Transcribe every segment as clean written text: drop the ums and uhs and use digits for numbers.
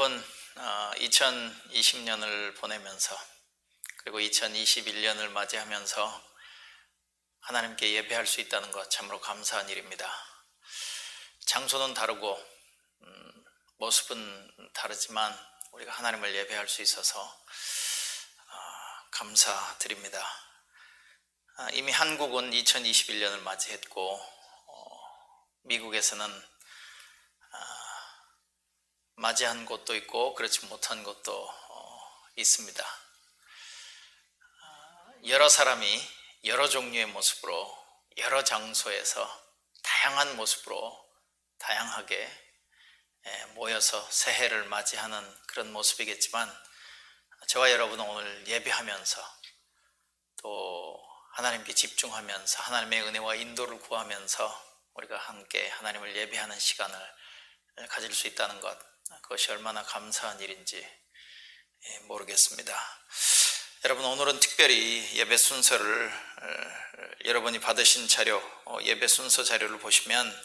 여러분, 2020년을 보내면서 그리고 2021년을 맞이하면서 하나님께 예배할 수 있다는 것 참으로 감사한 일입니다. 장소는 다르고 모습은 다르지만 우리가 하나님을 예배할 수 있어서 감사드립니다. 이미 한국은 2021년을 맞이했고 미국에서는 맞이한 곳도 있고 그렇지 못한 곳도 있습니다. 여러 사람이 여러 종류의 모습으로 여러 장소에서 다양한 모습으로 다양하게 모여서 새해를 맞이하는 그런 모습이겠지만, 저와 여러분은 오늘 예배하면서 또 하나님께 집중하면서 하나님의 은혜와 인도를 구하면서 우리가 함께 하나님을 예배하는 시간을 가질 수 있다는 것, 그것이 얼마나 감사한 일인지 모르겠습니다. 여러분, 오늘은 특별히 예배 순서를 여러분이 받으신 자료, 예배 순서 자료를 보시면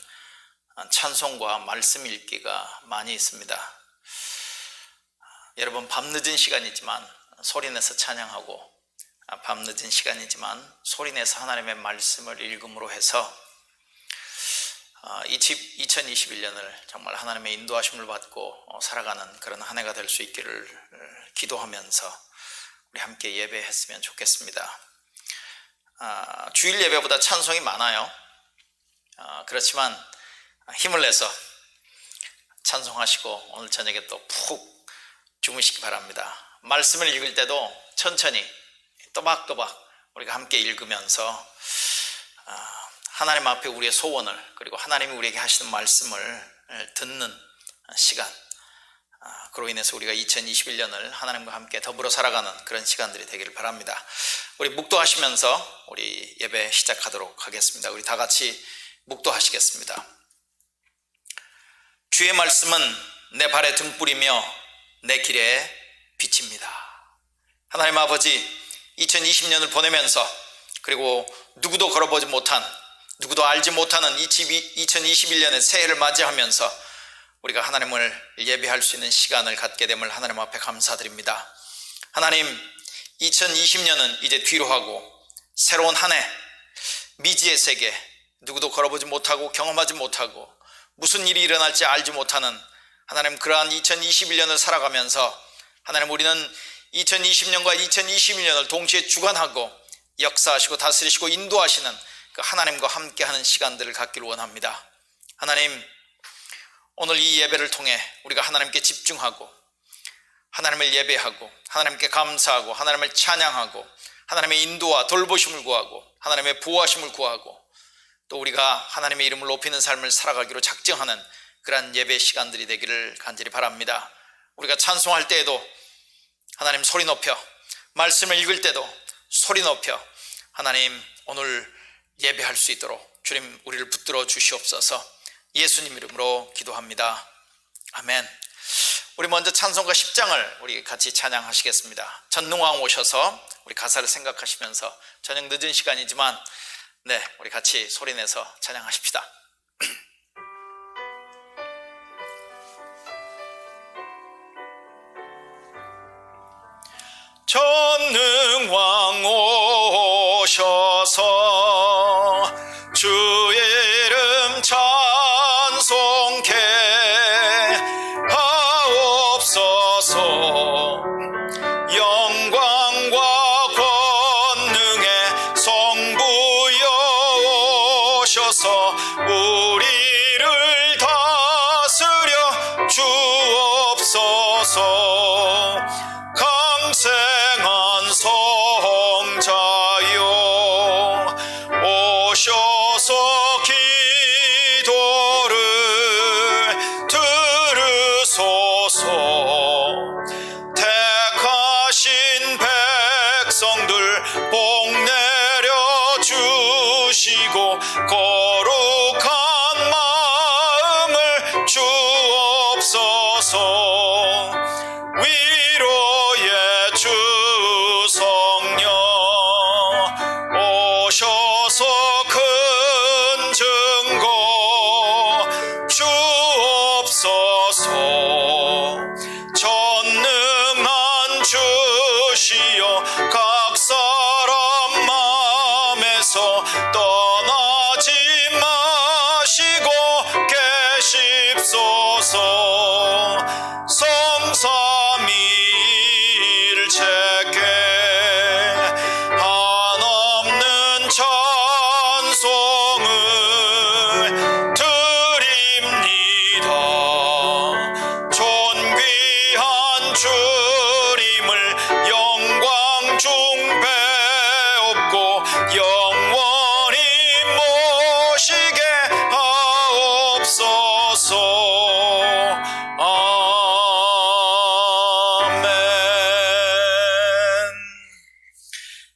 찬송과 말씀 읽기가 많이 있습니다. 여러분, 밤늦은 시간이지만 소리내서 찬양하고 밤늦은 시간이지만 소리내서 하나님의 말씀을 읽음으로 해서 2021년을 정말 하나님의 인도하심을 받고 살아가는 그런 한 해가 될 수 있기를 기도하면서 우리 함께 예배했으면 좋겠습니다. 주일 예배보다 찬송이 많아요. 그렇지만 힘을 내서 찬송하시고 오늘 저녁에 또 푹 주무시기 바랍니다. 말씀을 읽을 때도 천천히 또박또박 우리가 함께 읽으면서 하나님 앞에 우리의 소원을, 그리고 하나님이 우리에게 하시는 말씀을 듣는 시간, 그로 인해서 우리가 2021년을 하나님과 함께 더불어 살아가는 그런 시간들이 되기를 바랍니다. 우리 묵도하시면서 우리 예배 시작하도록 하겠습니다. 우리 다 같이 묵도하시겠습니다. 주의 말씀은 내 발의 등불이며 내 길에 빛입니다. 하나님 아버지, 2020년을 보내면서 그리고 누구도 걸어보지 못한, 누구도 알지 못하는 2021년의 새해를 맞이하면서 우리가 하나님을 예배할 수 있는 시간을 갖게 됨을 하나님 앞에 감사드립니다. 하나님, 2020년은 이제 뒤로 하고 새로운 한 해, 미지의 세계, 누구도 걸어보지 못하고 경험하지 못하고 무슨 일이 일어날지 알지 못하는 하나님, 그러한 2021년을 살아가면서 하나님, 우리는 2020년과 2021년을 동시에 주관하고 역사하시고 다스리시고 인도하시는 그 하나님과 함께하는 시간들을 갖기를 원합니다. 하나님, 오늘 이 예배를 통해 우리가 하나님께 집중하고 하나님을 예배하고 하나님께 감사하고 하나님을 찬양하고 하나님의 인도와 돌보심을 구하고 하나님의 보호하심을 구하고 또 우리가 하나님의 이름을 높이는 삶을 살아가기로 작정하는 그러한 예배 시간들이 되기를 간절히 바랍니다. 우리가 찬송할 때에도 하나님 소리 높여, 말씀을 읽을 때도 소리 높여 하나님 오늘 예배할 수 있도록 주님 우리를 붙들어 주시옵소서. 예수님 이름으로 기도합니다. 아멘. 우리 먼저 찬송가 10장을 우리 같이 찬양하시겠습니다. 전능왕 오셔서 우리 가사를 생각하시면서 저녁 늦은 시간이지만 우리 같이 소리내서 찬양하십시다. 전능왕 오셔서 주의 이름 찬송케 하옵소서. 영광과 권능의 성부여 오셔서 우리를 다스려 주옵소서. 강생한 성자여 오셔서 기도를 들으소서. 택하신 백성들 복 내려 주시고 거룩한 마음을 주옵소서. 위로의 주 성령 오셔서 큰 증거 주옵소서. 찬송을 드립니다. 존귀한 주님을 영광 중 배웁고 영원히 모시게 하옵소서.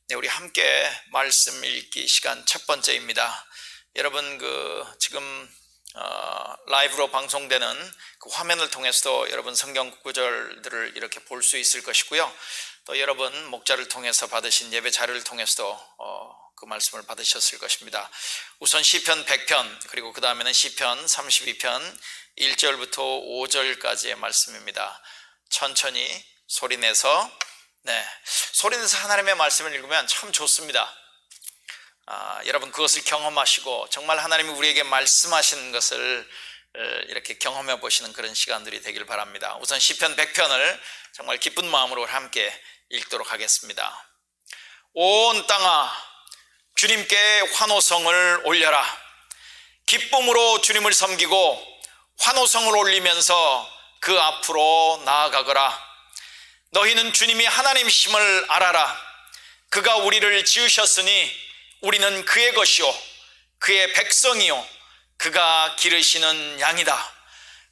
네, 우리 함께 말씀 읽기 시간 첫 번째입니다. 여러분 지금 라이브로 방송되는 그 화면을 통해서도 여러분 성경 구절들을 이렇게 볼 수 있을 것이고요. 또 여러분 목자를 통해서 받으신 예배 자료를 통해서도 그 말씀을 받으셨을 것입니다. 우선 시편 100편 그리고 그 다음에는 시편 32편 1절부터 5절까지의 말씀입니다. 천천히 소리내서 소리내서 하나님의 말씀을 읽으면 참 좋습니다. 여러분 그것을 경험하시고 정말 하나님이 우리에게 말씀하시는 것을 이렇게 경험해 보시는 그런 시간들이 되길 바랍니다. 우선 시편 100편을 정말 기쁜 마음으로 함께 읽도록 하겠습니다. 온 땅아 주님께 환호성을 올려라. 기쁨으로 주님을 섬기고 환호성을 올리면서 그 앞으로 나아가거라. 너희는 주님이 하나님이심을 알아라. 그가 우리를 지으셨으니 우리는 그의 것이요 그의 백성이요 그가 기르시는 양이다.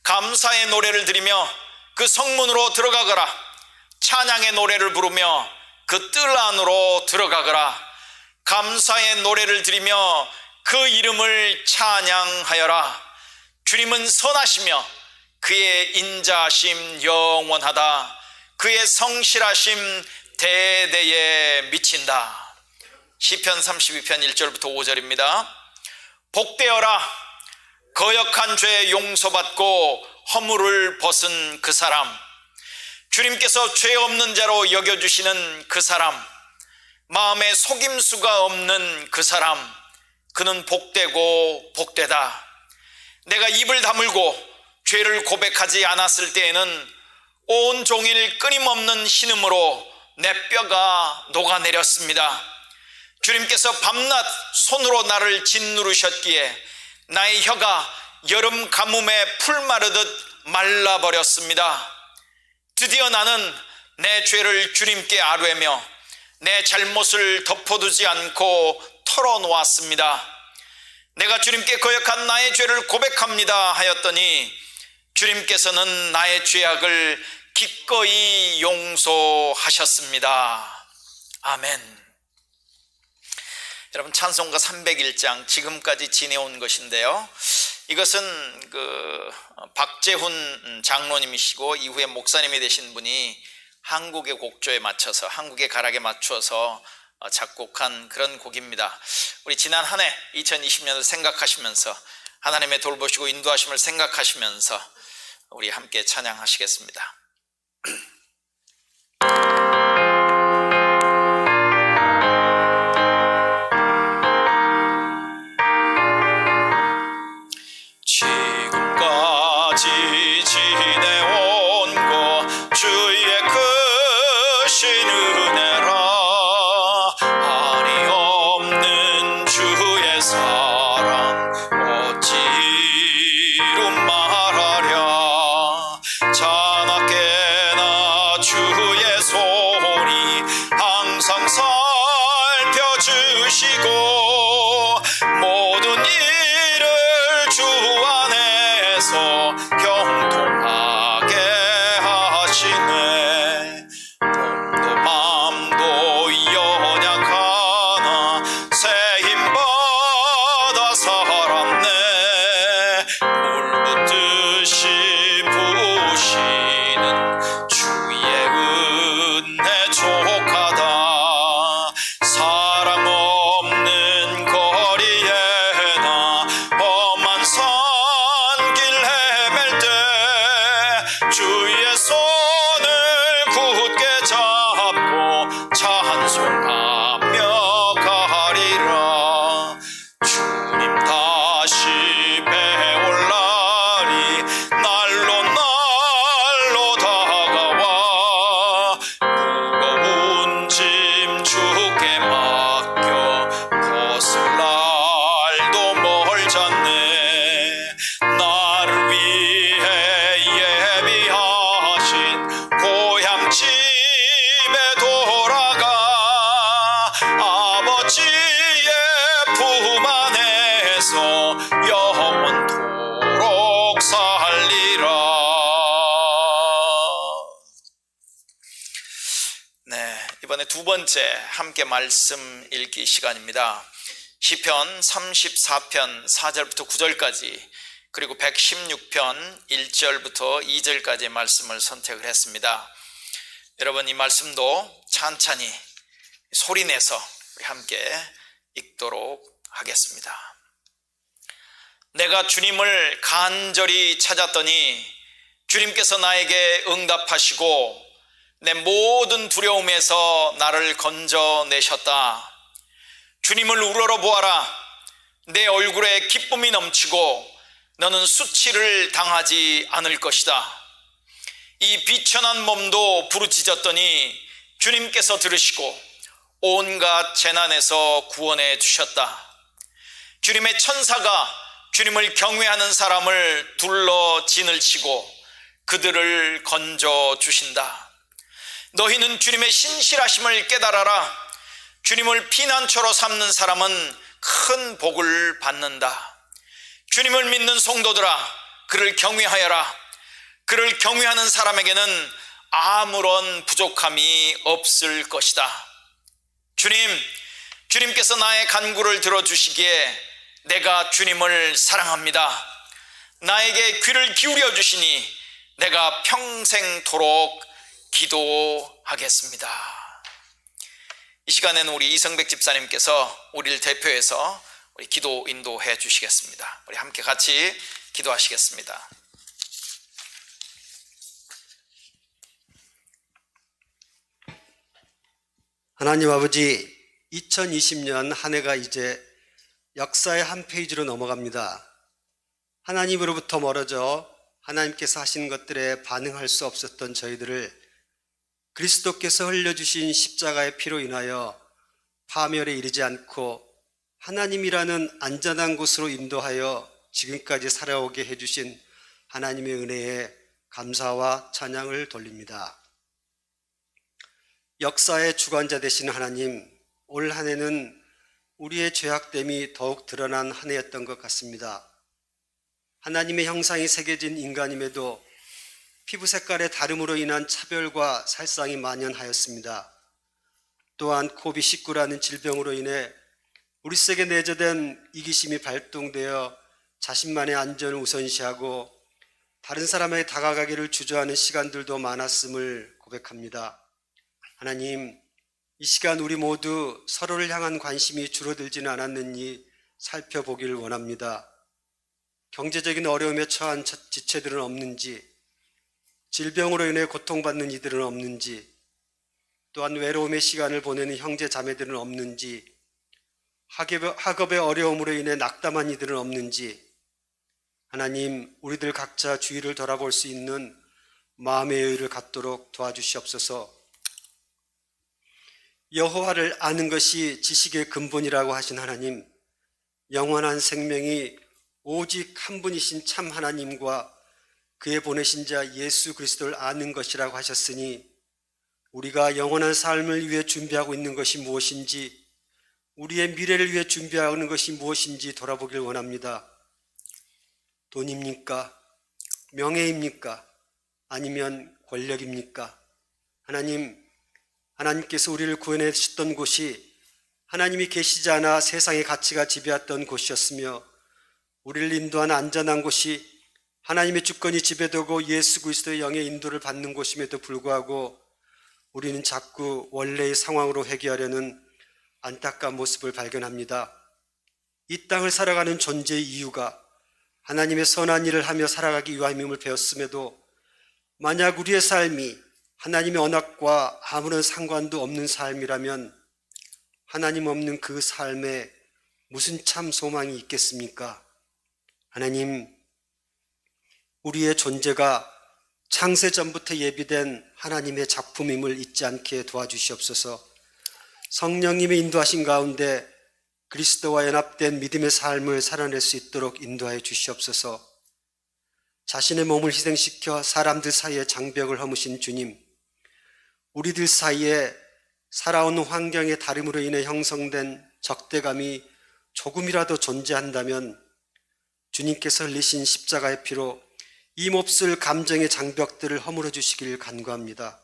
감사의 노래를 드리며 그 성문으로 들어가거라. 찬양의 노래를 부르며 그 뜰 안으로 들어가거라. 감사의 노래를 드리며 그 이름을 찬양하여라. 주님은 선하시며 그의 인자하심 영원하다. 그의 성실하심 대대에 미친다. 시편 32편 1절부터 5절입니다. 복되어라. 거역한 죄 용서받고 허물을 벗은 그 사람, 주님께서 죄 없는 자로 여겨주시는 그 사람, 마음에 속임수가 없는 그 사람, 그는 복되고 복되다. 내가 입을 다물고 죄를 고백하지 않았을 때에는 온종일 끊임없는 신음으로 내 뼈가 녹아내렸습니다. 주님께서 밤낮 손으로 나를 짓누르셨기에 나의 혀가 여름 가뭄에 풀 마르듯 말라버렸습니다. 드디어 나는 내 죄를 주님께 아뢰며 내 잘못을 덮어두지 않고 털어놓았습니다. 내가 주님께 거역한 나의 죄를 고백합니다 하였더니 주님께서는 나의 죄악을 기꺼이 용서하셨습니다. 아멘. 여러분 찬송가 301장 지금까지 지내온 것인데요, 이것은 박재훈 장로님이시고 이후에 목사님이 되신 분이 한국의 곡조에 맞춰서, 한국의 가락에 맞추어서 작곡한 그런 곡입니다. 우리 지난 한 해 2020년을 생각하시면서 하나님의 돌보시고 인도하심을 생각하시면서 우리 함께 찬양하시겠습니다. 지금까지 지내온 것 주의 크신 은혜라. 한이 없는 주의 사랑 어찌로 말하랴. 자나깨나 주의 손이 항상 살펴주시고 모든 일을 주 안에서 형통하게 하시네. 몸도 맘도 연약하나 새 힘받아 살았네. 물 붓듯이 부으시는 주의 은혜 족하다. 사랑 없는 거리에 나 험한 산길 헤맬 때 주의 손을 굳게 잡고 찬송하며 가리라. 주님 다시 번째 함께 말씀 읽기 시간입니다. 시편 34편 4절부터 9절까지 그리고 116편 1절부터 2절까지의 말씀을 선택을 했습니다. 여러분, 이 말씀도 찬찬히 소리내서 우리 함께 읽도록 하겠습니다. 내가 주님을 간절히 찾았더니 주님께서 나에게 응답하시고 내 모든 두려움에서 나를 건져내셨다. 주님을 우러러보아라. 내 얼굴에 기쁨이 넘치고 너는 수치를 당하지 않을 것이다. 이 비천한 몸도 부르짖었더니 주님께서 들으시고 온갖 재난에서 구원해 주셨다. 주님의 천사가 주님을 경외하는 사람을 둘러 진을 치고 그들을 건져 주신다. 너희는 주님의 신실하심을 깨달아라. 주님을 피난처로 삼는 사람은 큰 복을 받는다. 주님을 믿는 성도들아, 그를 경외하여라. 그를 경외하는 사람에게는 아무런 부족함이 없을 것이다. 주님께서 나의 간구를 들어주시기에 내가 주님을 사랑합니다. 나에게 귀를 기울여 주시니 내가 평생토록 기도하겠습니다. 이 시간에는 우리 이성백 집사님께서 우리를 대표해서 우리 기도 인도해 주시겠습니다. 우리 함께 같이 기도하시겠습니다. 하나님 아버지, 2020년 한 해가 이제 역사의 한 페이지로 넘어갑니다. 하나님으로부터 멀어져 하나님께서 하신 것들에 반응할 수 없었던 저희들을 그리스도께서 흘려주신 십자가의 피로 인하여 파멸에 이르지 않고 하나님이라는 안전한 곳으로 인도하여 지금까지 살아오게 해주신 하나님의 은혜에 감사와 찬양을 돌립니다. 역사의 주관자 되신 하나님, 올 한 해는 우리의 죄악됨이 더욱 드러난 한 해였던 것 같습니다. 하나님의 형상이 새겨진 인간임에도 피부 색깔의 다름으로 인한 차별과 살상이 만연하였습니다. 또한 코비드19라는 질병으로 인해 우리 속에 내재된 이기심이 발동되어 자신만의 안전을 우선시하고 다른 사람에게 다가가기를 주저하는 시간들도 많았음을 고백합니다. 하나님, 이 시간 우리 모두 서로를 향한 관심이 줄어들지는 않았는지 살펴보기를 원합니다. 경제적인 어려움에 처한 지체들은 없는지, 질병으로 인해 고통받는 이들은 없는지, 또한 외로움의 시간을 보내는 형제 자매들은 없는지, 학업의 어려움으로 인해 낙담한 이들은 없는지, 하나님, 우리들 각자 주의를 돌아볼 수 있는 마음의 여유를 갖도록 도와주시옵소서. 여호와를 아는 것이 지식의 근본이라고 하신 하나님, 영원한 생명이 오직 한 분이신 참 하나님과 그의 보내신 자 예수 그리스도를 아는 것이라고 하셨으니 우리가 영원한 삶을 위해 준비하고 있는 것이 무엇인지, 우리의 미래를 위해 준비하는 것이 무엇인지 돌아보길 원합니다. 돈입니까? 명예입니까? 아니면 권력입니까? 하나님께서 우리를 구원해 주셨던 곳이 하나님이 계시지 않아 세상의 가치가 지배했던 곳이었으며, 우리를 인도하는 안전한 곳이 하나님의 주권이 지배되고 예수 그리스도의 영의 인도를 받는 곳임에도 불구하고 우리는 자꾸 원래의 상황으로 회귀하려는 안타까운 모습을 발견합니다. 이 땅을 살아가는 존재의 이유가 하나님의 선한 일을 하며 살아가기 위함임을 배웠음에도, 만약 우리의 삶이 하나님의 언약과 아무런 상관도 없는 삶이라면 하나님 없는 그 삶에 무슨 참 소망이 있겠습니까? 하나님, 우리의 존재가 창세전부터 예비된 하나님의 작품임을 잊지 않게 도와주시옵소서. 성령님의 인도하신 가운데 그리스도와 연합된 믿음의 삶을 살아낼 수 있도록 인도하여 주시옵소서. 자신의 몸을 희생시켜 사람들 사이에 장벽을 허무신 주님, 우리들 사이에 살아온 환경의 다름으로 인해 형성된 적대감이 조금이라도 존재한다면 주님께서 흘리신 십자가의 피로 이 몹쓸 감정의 장벽들을 허물어 주시길 간구합니다.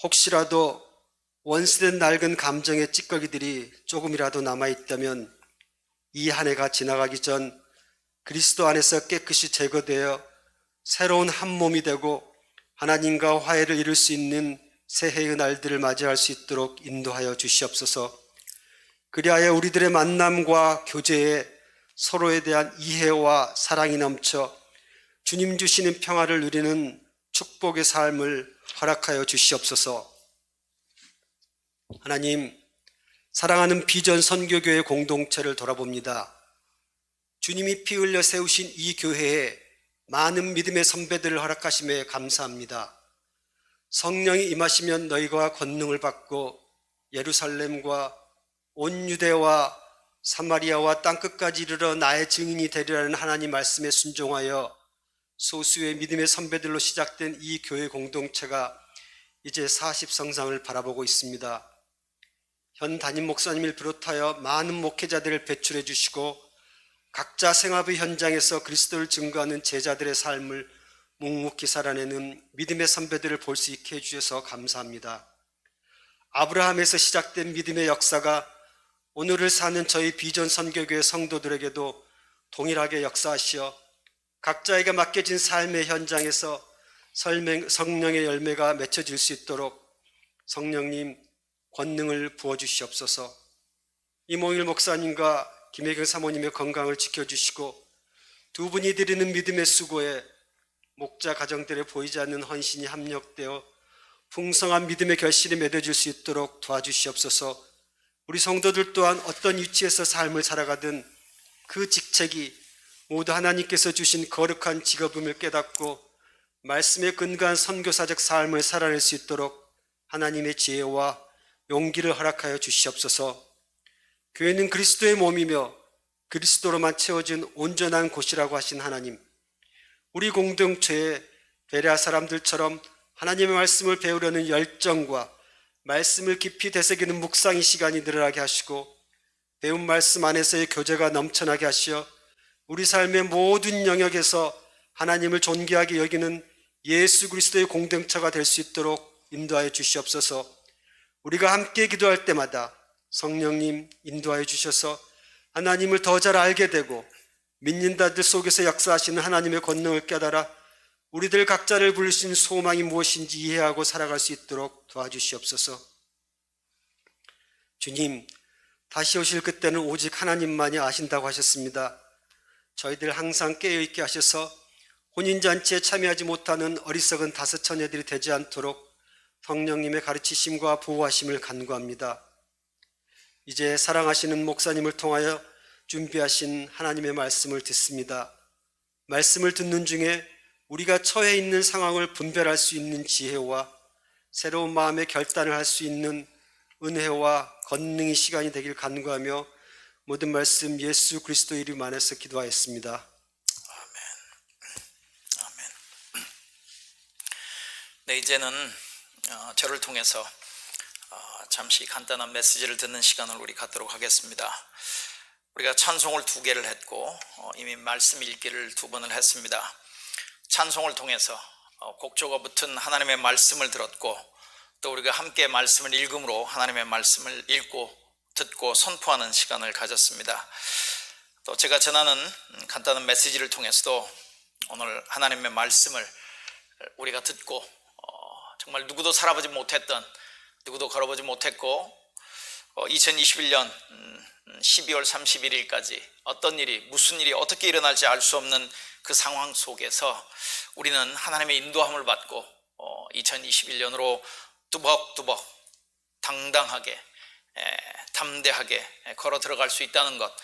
혹시라도 원시된 낡은 감정의 찌꺼기들이 조금이라도 남아있다면 이 한 해가 지나가기 전 그리스도 안에서 깨끗이 제거되어 새로운 한 몸이 되고 하나님과 화해를 이룰 수 있는 새해의 날들을 맞이할 수 있도록 인도하여 주시옵소서. 그리하여 우리들의 만남과 교제에 서로에 대한 이해와 사랑이 넘쳐 주님 주시는 평화를 누리는 축복의 삶을 허락하여 주시옵소서. 하나님, 사랑하는 비전 선교교회 공동체를 돌아봅니다. 주님이 피 흘려 세우신 이 교회에 많은 믿음의 선배들을 허락하심에 감사합니다. 성령이 임하시면 너희가 권능을 받고 예루살렘과 온 유대와 사마리아와 땅끝까지 이르러 나의 증인이 되리라는 하나님 말씀에 순종하여 소수의 믿음의 선배들로 시작된 이 교회 공동체가 이제 40성장을 바라보고 있습니다. 현 담임 목사님을 비롯하여 많은 목회자들을 배출해 주시고 각자 생업의 현장에서 그리스도를 증거하는 제자들의 삶을 묵묵히 살아내는 믿음의 선배들을 볼 수 있게 해주셔서 감사합니다. 아브라함에서 시작된 믿음의 역사가 오늘을 사는 저희 비전 선교교회 성도들에게도 동일하게 역사하시어 각자에게 맡겨진 삶의 현장에서 성령의 열매가 맺혀질 수 있도록 성령님 권능을 부어주시옵소서. 이몽일 목사님과 김혜경 사모님의 건강을 지켜주시고 두 분이 드리는 믿음의 수고에 목자 가정들에 보이지 않는 헌신이 합력되어 풍성한 믿음의 결실이 맺어질 수 있도록 도와주시옵소서. 우리 성도들 또한 어떤 위치에서 삶을 살아가든 그 직책이 모두 하나님께서 주신 거룩한 직업임을 깨닫고 말씀에 근거한 선교사적 삶을 살아낼 수 있도록 하나님의 지혜와 용기를 허락하여 주시옵소서. 교회는 그리스도의 몸이며 그리스도로만 채워진 온전한 곳이라고 하신 하나님, 우리 공동체에 베레아 사람들처럼 하나님의 말씀을 배우려는 열정과 말씀을 깊이 되새기는 묵상의 시간이 늘어나게 하시고 배운 말씀 안에서의 교제가 넘쳐나게 하시어 우리 삶의 모든 영역에서 하나님을 존귀하게 여기는 예수 그리스도의 공동체가 될 수 있도록 인도하여 주시옵소서. 우리가 함께 기도할 때마다 성령님 인도하여 주셔서 하나님을 더 잘 알게 되고 믿는 자들 속에서 역사하시는 하나님의 권능을 깨달아 우리들 각자를 부르신 소망이 무엇인지 이해하고 살아갈 수 있도록 도와주시옵소서. 주님, 다시 오실 그때는 오직 하나님만이 아신다고 하셨습니다. 저희들 항상 깨어있게 하셔서 혼인잔치에 참여하지 못하는 어리석은 다섯 처녀들이 되지 않도록 성령님의 가르치심과 보호하심을 간구합니다. 이제 사랑하시는 목사님을 통하여 준비하신 하나님의 말씀을 듣습니다. 말씀을 듣는 중에 우리가 처해 있는 상황을 분별할 수 있는 지혜와 새로운 마음의 결단을 할 수 있는 은혜와 권능의 시간이 되길 간구하며 모든 말씀 예수 그리스도 이름 안에서 기도하였습니다. 아멘. 네, 이제는 저를 통해서 잠시 간단한 메시지를 듣는 시간을 우리 갖도록 하겠습니다. 우리가 찬송을 2개를 했고 이미 말씀 읽기를 2번을 했습니다. 찬송을 통해서 곡조가 붙은 하나님의 말씀을 들었고 또 우리가 함께 말씀을 읽음으로 하나님의 말씀을 읽고 듣고 선포하는 시간을 가졌습니다. 또 제가 전하는 간단한 메시지를 통해서도 오늘 하나님의 말씀을 우리가 듣고 정말 누구도 살아보지 못했던, 누구도 걸어보지 못했고 2021년 12월 31일까지 어떤 일이, 무슨 일이 어떻게 일어날지 알 수 없는 그 상황 속에서 우리는 하나님의 인도함을 받고 2021년으로 뚜벅뚜벅 당당하게 담대하게 걸어 들어갈 수 있다는 것,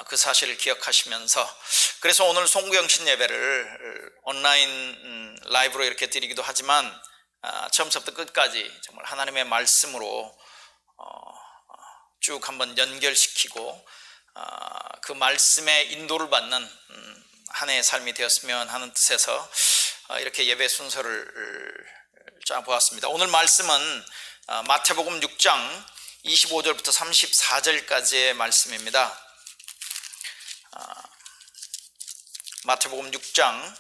그 사실을 기억하시면서, 그래서 오늘 송구영신 예배를 온라인 라이브로 이렇게 드리기도 하지만 처음부터 끝까지 정말 하나님의 말씀으로 쭉 한번 연결시키고 그 말씀의 인도를 받는 한 해의 삶이 되었으면 하는 뜻에서 이렇게 예배 순서를 짜보았습니다. 오늘 말씀은 마태복음 6장 25절부터 34절까지의 말씀입니다. 마태복음 6장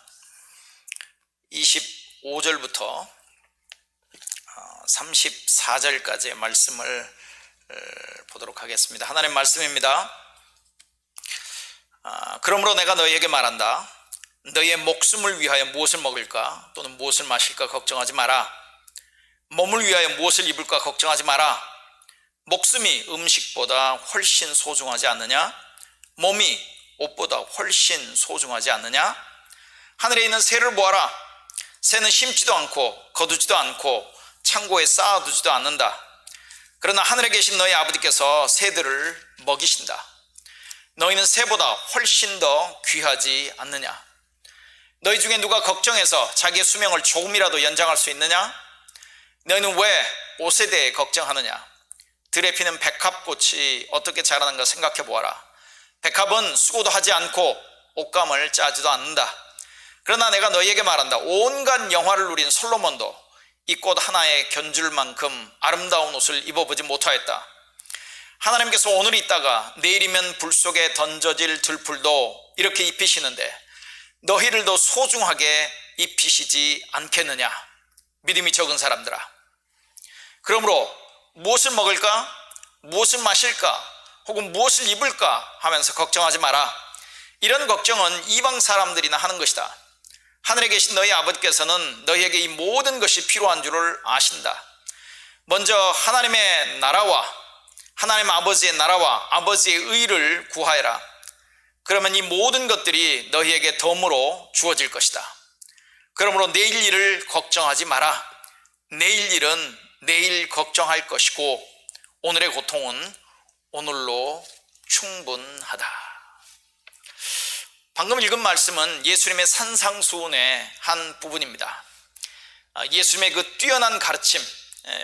25절부터 34절까지의 말씀을 보도록 하겠습니다. 하나님의 말씀입니다. 그러므로 내가 너희에게 말한다. 너희의 목숨을 위하여 무엇을 먹을까 또는 무엇을 마실까 걱정하지 마라. 몸을 위하여 무엇을 입을까 걱정하지 마라. 목숨이 음식보다 훨씬 소중하지 않느냐? 몸이 옷보다 훨씬 소중하지 않느냐? 하늘에 있는 새를 보아라. 새는 심지도 않고 거두지도 않고 창고에 쌓아두지도 않는다. 그러나 하늘에 계신 너희 아버지께서 새들을 먹이신다. 너희는 새보다 훨씬 더 귀하지 않느냐? 너희 중에 누가 걱정해서 자기의 수명을 조금이라도 연장할 수 있느냐? 너희는 왜 옷에 대해 걱정하느냐? 들에 피는 백합꽃이 어떻게 자라는가 생각해 보아라. 백합은 수고도 하지 않고 옷감을 짜지도 않는다. 그러나 내가 너희에게 말한다. 온갖 영화를 누린 솔로몬도 이 꽃 하나에 견줄 만큼 아름다운 옷을 입어보지 못하였다. 하나님께서 오늘 있다가 내일이면 불 속에 던져질 들풀도 이렇게 입히시는데 너희를 더 소중하게 입히시지 않겠느냐? 믿음이 적은 사람들아. 그러므로 무엇을 먹을까? 무엇을 마실까? 혹은 무엇을 입을까? 하면서 걱정하지 마라. 이런 걱정은 이방 사람들이나 하는 것이다. 하늘에 계신 너희 아버지께서는 너희에게 이 모든 것이 필요한 줄을 아신다. 먼저 하나님의 나라와 하나님 아버지의 나라와 아버지의 의를 구하여라. 그러면 이 모든 것들이 너희에게 덤으로 주어질 것이다. 그러므로 내일 일을 걱정하지 마라. 내일 일은 내일 걱정할 것이고 오늘의 고통은 오늘로 충분하다. 방금 읽은 말씀은 예수님의 산상수훈의 한 부분입니다. 예수님의 그 뛰어난 가르침,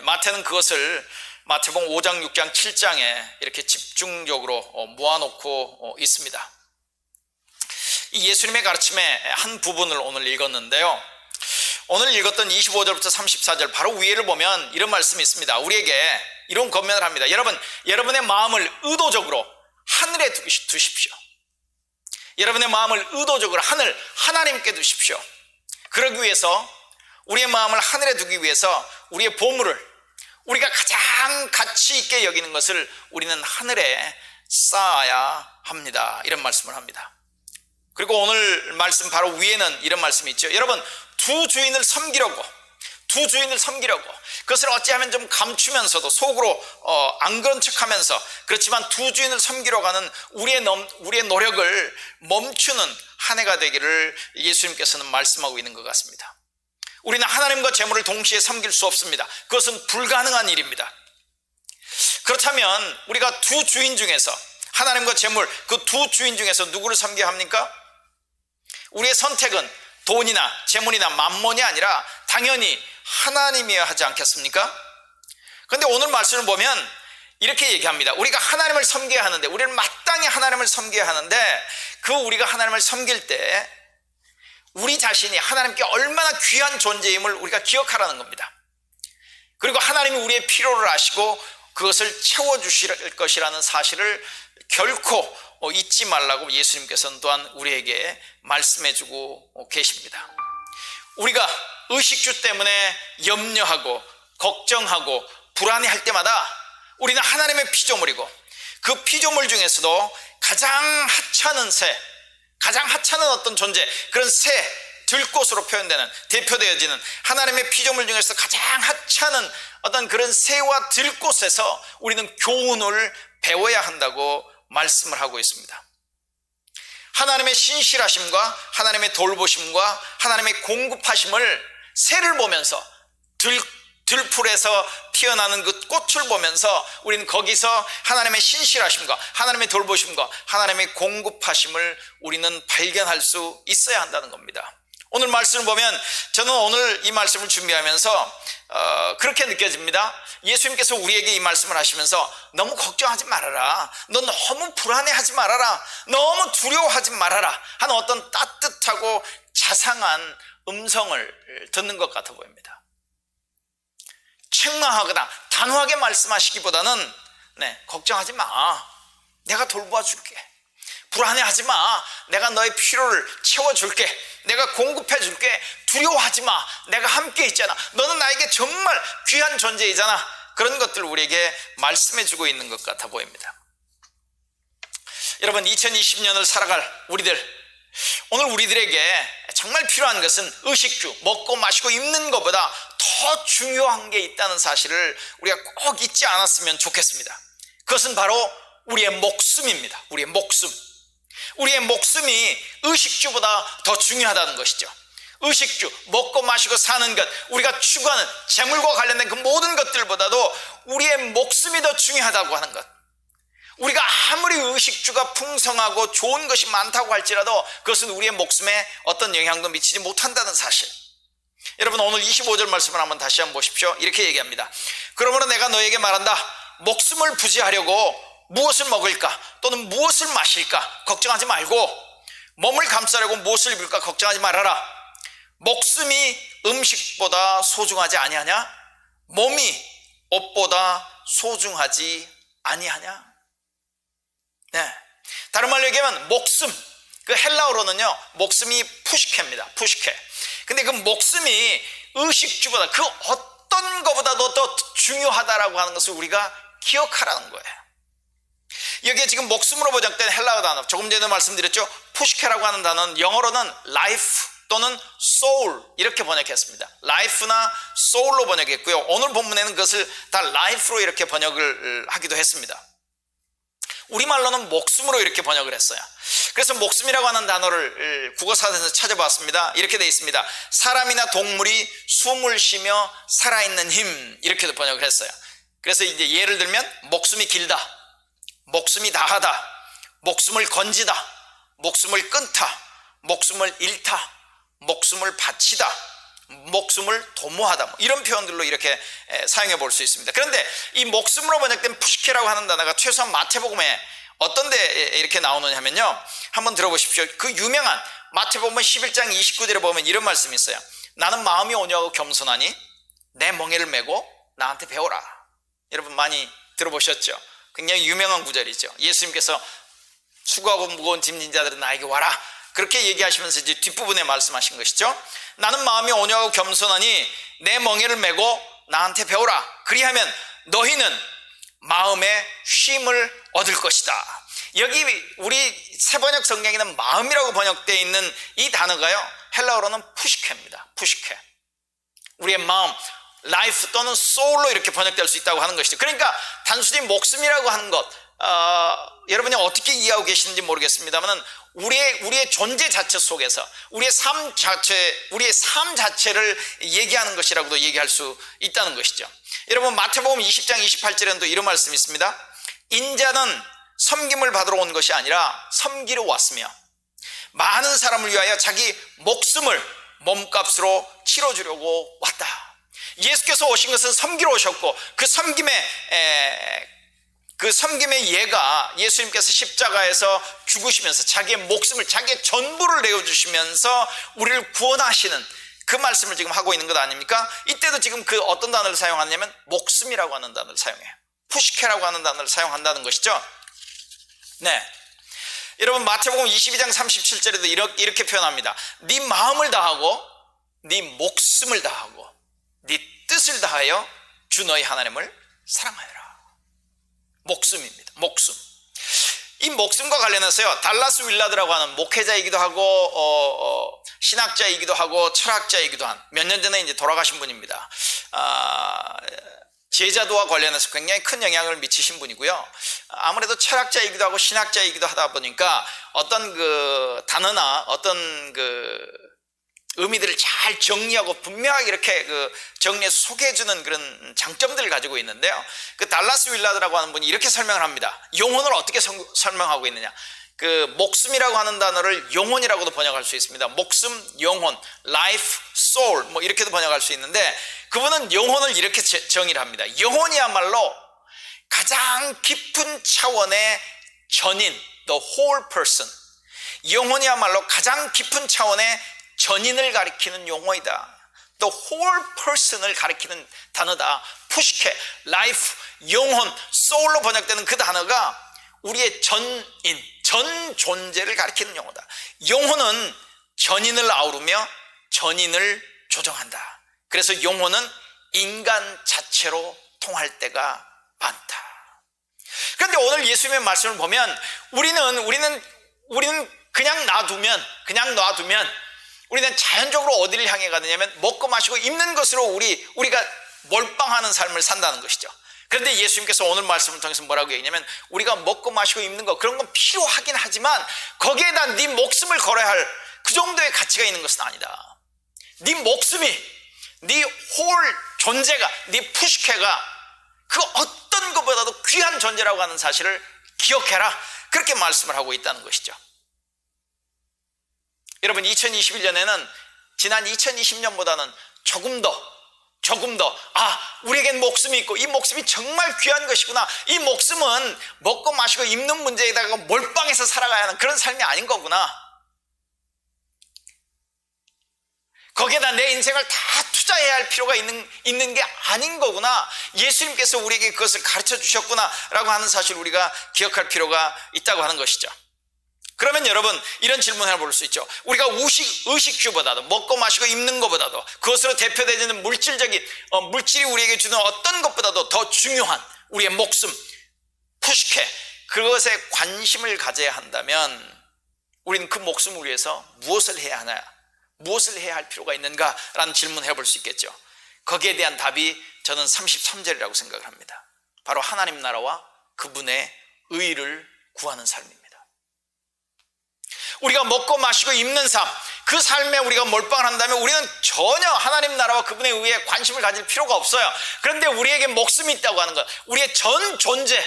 마태는 그것을 마태복음 5장, 6장, 7장에 이렇게 집중적으로 모아놓고 있습니다. 이 예수님의 가르침의 한 부분을 오늘 읽었는데요. 오늘 읽었던 25절부터 34절 바로 위에를 보면 이런 말씀이 있습니다. 우리에게 이런 권면을 합니다. 여러분의 마음을 의도적으로 하늘에 두십시오. 여러분의 마음을 의도적으로 하나님께 두십시오. 그러기 위해서 우리의 마음을 하늘에 두기 위해서 우리의 보물을 우리가 가장 가치 있게 여기는 것을 우리는 하늘에 쌓아야 합니다. 이런 말씀을 합니다. 그리고 오늘 말씀 바로 위에는 이런 말씀이 있죠. 여러분, 두 주인을 섬기려고 그것을 어찌하면 좀 감추면서도 속으로 안 그런 척하면서 그렇지만 두 주인을 섬기려고 하는 우리의 노력을 멈추는 한 해가 되기를 예수님께서는 말씀하고 있는 것 같습니다. 우리는 하나님과 재물을 동시에 섬길 수 없습니다. 그것은 불가능한 일입니다. 그렇다면 우리가 두 주인 중에서 하나님과 재물 그 두 주인 중에서 누구를 섬겨야 합니까? 우리의 선택은 돈이나 재물이나 만몬이 아니라 당연히 하나님이어야 하지 않겠습니까? 그런데 오늘 말씀을 보면 이렇게 얘기합니다. 우리가 하나님을 섬겨야 하는데 우리는 마땅히 하나님을 섬겨야 하는데 그 우리가 하나님을 섬길 때 우리 자신이 하나님께 얼마나 귀한 존재임을 우리가 기억하라는 겁니다. 그리고 하나님이 우리의 필요를 아시고 그것을 채워주실 것이라는 사실을 결코 잊지 말라고 예수님께서는 또한 우리에게 말씀해주고 계십니다. 우리가 의식주 때문에 염려하고 걱정하고 불안해할 때마다 우리는 하나님의 피조물이고 그 피조물 중에서도 가장 하찮은 새, 가장 하찮은 어떤 존재, 그런 새, 들꽃으로 표현되는, 대표되어지는 하나님의 피조물 중에서 가장 하찮은 어떤 그런 새와 들꽃에서 우리는 교훈을 배워야 한다고 말씀을 하고 있습니다. 하나님의 신실하심과 하나님의 돌보심과 하나님의 공급하심을 새를 보면서 들풀에서 피어나는 그 꽃을 보면서 우리는 거기서 하나님의 신실하심과 하나님의 돌보심과 하나님의 공급하심을 우리는 발견할 수 있어야 한다는 겁니다. 오늘 말씀을 보면 저는 오늘 이 말씀을 준비하면서 그렇게 느껴집니다. 예수님께서 우리에게 이 말씀을 하시면서 너무 걱정하지 말아라, 너 너무 불안해하지 말아라, 너무 두려워하지 말아라 하는 어떤 따뜻하고 자상한 음성을 듣는 것 같아 보입니다. 책망하거나 단호하게 말씀하시기보다는 걱정하지 마, 내가 돌보아줄게, 불안해하지 마. 내가 너의 필요를 채워줄게. 내가 공급해줄게. 두려워하지 마. 내가 함께 있잖아. 너는 나에게 정말 귀한 존재이잖아. 그런 것들을 우리에게 말씀해주고 있는 것 같아 보입니다. 여러분, 2020년을 살아갈 우리들, 오늘 우리들에게 정말 필요한 것은 의식주, 먹고 마시고 입는 것보다 더 중요한 게 있다는 사실을 우리가 꼭 잊지 않았으면 좋겠습니다. 그것은 바로 우리의 목숨입니다. 우리의 목숨. 우리의 목숨이 의식주보다 더 중요하다는 것이죠. 의식주, 먹고 마시고 사는 것, 우리가 추구하는 재물과 관련된 그 모든 것들보다도 우리의 목숨이 더 중요하다고 하는 것. 우리가 아무리 의식주가 풍성하고 좋은 것이 많다고 할지라도 그것은 우리의 목숨에 어떤 영향도 미치지 못한다는 사실. 여러분, 오늘 25절 말씀을 한번 다시 한번 보십시오. 이렇게 얘기합니다. 그러므로 내가 너에게 말한다. 목숨을 부지하려고 무엇을 먹을까 또는 무엇을 마실까 걱정하지 말고, 몸을 감싸려고 무엇을 입을까 걱정하지 말아라. 목숨이 음식보다 소중하지 아니하냐? 몸이 옷보다 소중하지 아니하냐? 네. 다른 말로 얘기하면 목숨, 그 헬라어로는요 목숨이 푸시케입니다. 푸시케. 근데 그 목숨이 의식주보다 그 어떤 것보다도 더 중요하다라고 하는 것을 우리가 기억하라는 거예요. 여기에 지금 목숨으로 번역된 헬라어 단어, 조금 전에 말씀드렸죠. 푸시케라고 하는 단어는 영어로는 life 또는 soul 이렇게 번역했습니다. life나 soul로 번역했고요. 오늘 본문에는 그것을 다 life로 이렇게 번역을 하기도 했습니다. 우리말로는 목숨으로 이렇게 번역을 했어요. 그래서 목숨이라고 하는 단어를 국어사전에서 찾아봤습니다. 이렇게 되어 있습니다. 사람이나 동물이 숨을 쉬며 살아있는 힘, 이렇게도 번역을 했어요. 그래서 이제 예를 들면 목숨이 길다, 목숨이 다하다, 목숨을 건지다, 목숨을 끊다, 목숨을 잃다, 목숨을 바치다, 목숨을 도모하다, 이런 표현들로 이렇게 사용해 볼 수 있습니다. 그런데 이 목숨으로 번역된 푸시케라고 하는 단어가 최소한 마태복음에 어떤 데 이렇게 나오느냐 하면요, 한번 들어보십시오. 그 유명한 마태복음 11장 29절에 보면 이런 말씀이 있어요. 나는 마음이 온유하고 겸손하니 내 멍에를 메고 나한테 배워라. 여러분 많이 들어보셨죠? 굉장히 유명한 구절이죠. 예수님께서 수고하고 무거운 짐진 자들은 나에게 와라, 그렇게 얘기하시면서 이제 뒷부분에 말씀하신 것이죠. 나는 마음이 온유하고 겸손하니 내 멍에를 메고 나한테 배우라. 그리하면 너희는 마음의 쉼을 얻을 것이다. 여기 우리 새번역 성경에는 마음이라고 번역되어 있는 이 단어가요, 헬라어로는 푸시케입니다. 푸시케. 우리의 마음, 라이프 또는 소울로 이렇게 번역될 수 있다고 하는 것이죠. 그러니까 단순히 목숨이라고 하는 것, 여러분이 어떻게 이해하고 계시는지 모르겠습니다만 우리의 존재 자체 속에서 우리의 삶 자체를 얘기하는 것이라고도 얘기할 수 있다는 것이죠. 여러분 마태복음 20장 28절에는 또 이런 말씀이 있습니다. 인자는 섬김을 받으러 온 것이 아니라 섬기러 왔으며 많은 사람을 위하여 자기 목숨을 몸값으로 치러주려고 왔다. 예수께서 오신 것은 섬기러 오셨고 그 섬김의 예가 예수님께서 십자가에서 죽으시면서 자기의 목숨을, 자기의 전부를 내어주시면서 우리를 구원하시는 그 말씀을 지금 하고 있는 것 아닙니까? 이때도 지금 그 어떤 단어를 사용하냐면 목숨이라고 하는 단어를 사용해요. 푸시케라고 하는 단어를 사용한다는 것이죠. 네, 여러분 마태복음 22장 37절에도 이렇게 표현합니다. 네 마음을 다하고 네 목숨을 다하고 네 뜻을 다하여 주 너희 하나님을 사랑하여라. 목숨입니다. 목숨. 이 목숨과 관련해서요, 달라스 윌라드라고 하는 목회자이기도 하고 신학자이기도 하고 철학자이기도 한, 몇 년 전에 이제 돌아가신 분입니다. 제자도와 관련해서 굉장히 큰 영향을 미치신 분이고요. 아무래도 철학자이기도 하고 신학자이기도 하다 보니까 어떤 그 단어나 어떤 그 의미들을 잘 정리하고 분명하게 이렇게 정리해서 소개해주는 그런 장점들을 가지고 있는데요. 그 달라스 윌라드라고 하는 분이 이렇게 설명을 합니다. 영혼을 어떻게 설명하고 있느냐. 그 목숨이라고 하는 단어를 영혼이라고도 번역할 수 있습니다. 목숨, 영혼, life, soul 뭐 이렇게도 번역할 수 있는데 그분은 영혼을 이렇게 정의를 합니다. 영혼이야말로 가장 깊은 차원의 전인, the whole person. 영혼이야말로 가장 깊은 차원의 전인을 가리키는 용어이다. The whole person을 가리키는 단어다. 푸시케, life, 영혼, soul로 번역되는 그 단어가 우리의 전인, 전 존재를 가리키는 용어다. 영혼은 전인을 아우르며 전인을 조정한다. 그래서 영혼은 인간 자체로 통할 때가 많다. 그런데 오늘 예수님의 말씀을 보면 우리는 그냥 놔두면 우리는 자연적으로 어디를 향해 가느냐면 먹고 마시고 입는 것으로 우리가 몰빵하는 삶을 산다는 것이죠. 그런데 예수님께서 오늘 말씀을 통해서 뭐라고 얘기냐면 우리가 먹고 마시고 입는 거 그런 건 필요하긴 하지만 거기에다 네 목숨을 걸어야 할 그 정도의 가치가 있는 것은 아니다. 네 목숨이, 네 홀 존재가, 네 푸시케가 그 어떤 것보다도 귀한 존재라고 하는 사실을 기억해라. 그렇게 말씀을 하고 있다는 것이죠. 여러분 2021년에는 지난 2020년보다는 조금 더 우리에겐 목숨이 있고 이 목숨이 정말 귀한 것이구나. 이 목숨은 먹고 마시고 입는 문제에다가 몰빵해서 살아가야 하는 그런 삶이 아닌 거구나. 거기에다 내 인생을 다 투자해야 할 필요가 있는 게 아닌 거구나. 예수님께서 우리에게 그것을 가르쳐 주셨구나 라고 하는 사실을 우리가 기억할 필요가 있다고 하는 것이죠. 그러면 여러분 이런 질문을 해볼 수 있죠. 우리가 의식주보다도 먹고 마시고 입는 것보다도 그것으로 대표되는 물질이 우리에게 주는 어떤 것보다도 더 중요한 우리의 목숨, 푸시케, 그것에 관심을 가져야 한다면 우리는 그 목숨을 위해서 무엇을 해야 하나, 무엇을 해야 할 필요가 있는가라는 질문을 해볼 수 있겠죠. 거기에 대한 답이 저는 33절이라고 생각을 합니다. 바로 하나님 나라와 그분의 의를 구하는 삶입니다. 우리가 먹고 마시고 입는 삶, 그 삶에 우리가 몰빵을 한다면 우리는 전혀 하나님 나라와 그분의 의에 관심을 가질 필요가 없어요. 그런데 우리에게 목숨이 있다고 하는 것, 우리의 전 존재,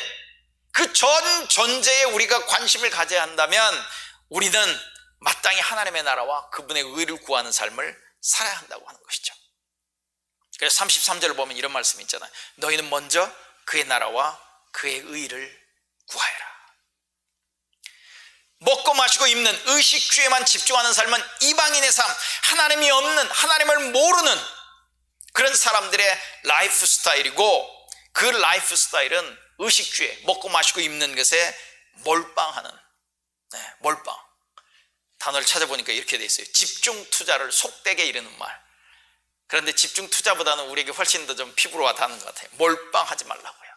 그 전 존재에 우리가 관심을 가져야 한다면 우리는 마땅히 하나님의 나라와 그분의 의를 구하는 삶을 살아야 한다고 하는 것이죠. 그래서 33절을 보면 이런 말씀이 있잖아요. 너희는 먼저 그의 나라와 그의 의를 구하여라. 먹고 마시고 입는 의식주에만 집중하는 삶은 이방인의 삶, 하나님이 없는, 하나님을 모르는 그런 사람들의 라이프 스타일이고, 그 라이프 스타일은 의식주에 먹고 마시고 입는 것에 몰빵하는, 몰빵. 단어를 찾아보니까 이렇게 돼 있어요. 집중 투자를 속되게 이르는 말. 그런데 집중 투자보다는 우리에게 훨씬 더 좀 피부로 와닿는 것 같아요. 몰빵하지 말라고요.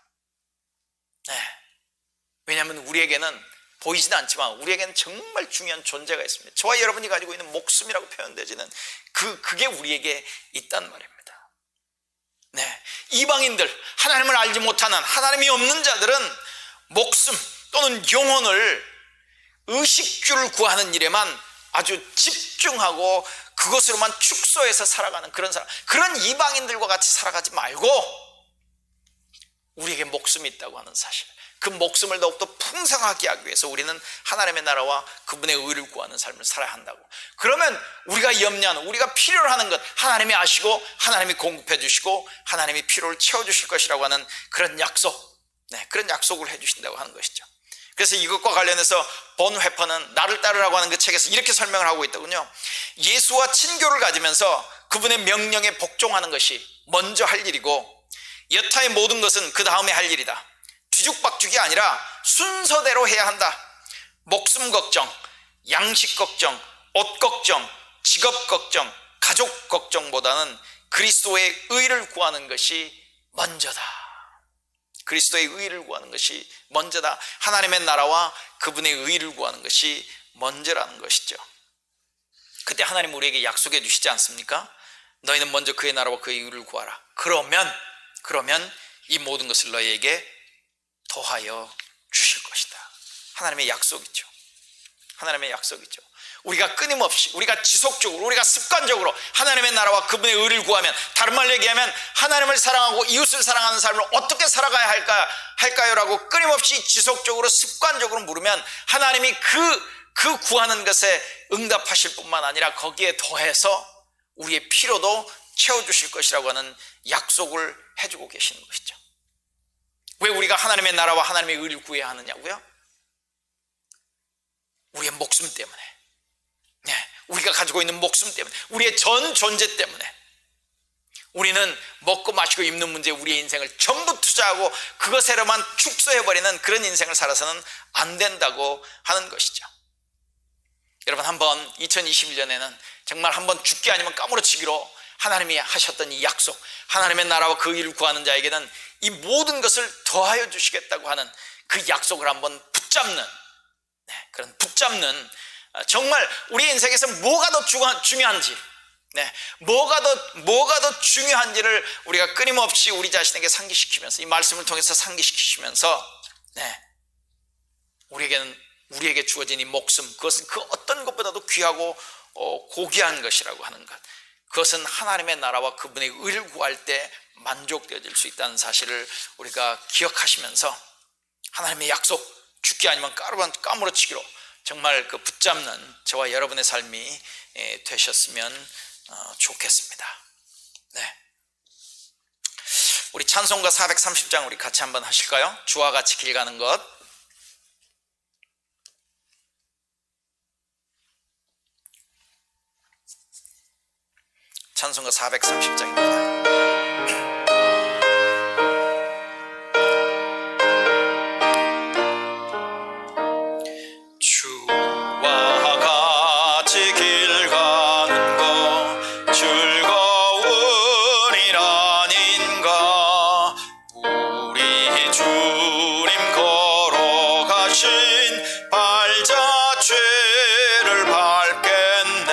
왜냐하면 우리에게는 보이지는 않지만 우리에게는 정말 중요한 존재가 있습니다. 저와 여러분이 가지고 있는 목숨이라고 표현되지는 그게 우리에게 있단 말입니다. 이방인들, 하나님을 알지 못하는, 하나님이 없는 자들은 목숨 또는 영혼을 의식주를 구하는 일에만 아주 집중하고 그것으로만 축소해서 살아가는 그런 사람, 그런 이방인들과 같이 살아가지 말고 우리에게 목숨이 있다고 하는 사실, 그 목숨을 더욱더 풍성하게 하기 위해서 우리는 하나님의 나라와 그분의 의를 구하는 삶을 살아야 한다고. 그러면 우리가 염려하는, 우리가 필요로 하는 것 하나님이 아시고 하나님이 공급해 주시고 하나님이 필요를 채워주실 것이라고 하는 그런 약속, 그런 약속을 해 주신다고 하는 것이죠. 그래서 이것과 관련해서 본 회퍼는 나를 따르라고 하는 그 책에서 이렇게 설명을 하고 있더군요. 예수와 친교를 가지면서 그분의 명령에 복종하는 것이 먼저 할 일이고 여타의 모든 것은 그 다음에 할 일이다. 뒤죽박죽이 아니라 순서대로 해야 한다. 목숨 걱정, 양식 걱정, 옷 걱정, 직업 걱정, 가족 걱정보다는 그리스도의 의를 구하는 것이 먼저다. 그리스도의 의를 구하는 것이 먼저다. 하나님의 나라와 그분의 의를 구하는 것이 먼저라는 것이죠. 그때 하나님 우리에게 약속해 주시지 않습니까? 너희는 먼저 그의 나라와 그의 의를 구하라. 그러면 이 모든 것을 너희에게 더하여 주실 것이다. 하나님의 약속이죠. 하나님의 약속이죠. 우리가 끊임없이, 우리가 지속적으로, 우리가 습관적으로 하나님의 나라와 그분의 의를 구하면, 다른 말로 얘기하면 하나님을 사랑하고 이웃을 사랑하는 삶을 어떻게 살아가야 할까요? 라고 끊임없이 지속적으로 습관적으로 물으면 하나님이 그 구하는 것에 응답하실 뿐만 아니라 거기에 더해서 우리의 필요도 채워주실 것이라고 하는 약속을 해주고 계시는 것이죠. 왜 우리가 하나님의 나라와 하나님의 의를 구해야 하느냐고요? 우리의 목숨 때문에, 우리가 가지고 있는 목숨 때문에, 우리의 전 존재 때문에, 우리는 먹고 마시고 입는 문제에 우리의 인생을 전부 투자하고 그것에로만 축소해버리는 그런 인생을 살아서는 안 된다고 하는 것이죠. 여러분, 한번 2021년에는 정말 한번 죽기 아니면 까무러치기로 하나님이 하셨던 이 약속, 하나님의 나라와 그 일을 구하는 자에게는 이 모든 것을 더하여 주시겠다고 하는 그 약속을 한번 붙잡는, 그런 붙잡는, 정말 우리 인생에서 뭐가 더 중요한지, 뭐가 더 중요한지를 우리가 끊임없이 우리 자신에게 상기시키면서, 이 말씀을 통해서 상기시키시면서, 우리에게 주어진 이 목숨, 그것은 그 어떤 것보다도 귀하고 고귀한 것이라고 하는 것, 그것은 하나님의 나라와 그분의 의를 구할 때 만족되어질 수 있다는 사실을 우리가 기억하시면서 하나님의 약속, 죽기 아니면 까무러치기로 정말 그 붙잡는 저와 여러분의 삶이 되셨으면 좋겠습니다. 우리 찬송가 430장 우리 같이 한번 하실까요? 주와 같이 길 가는 것. 찬송가 430장입니다. 주와 같이 길 가는 것 즐거우리라닌가. 우리 주님 걸어가신 발자 죄를 밟겠네.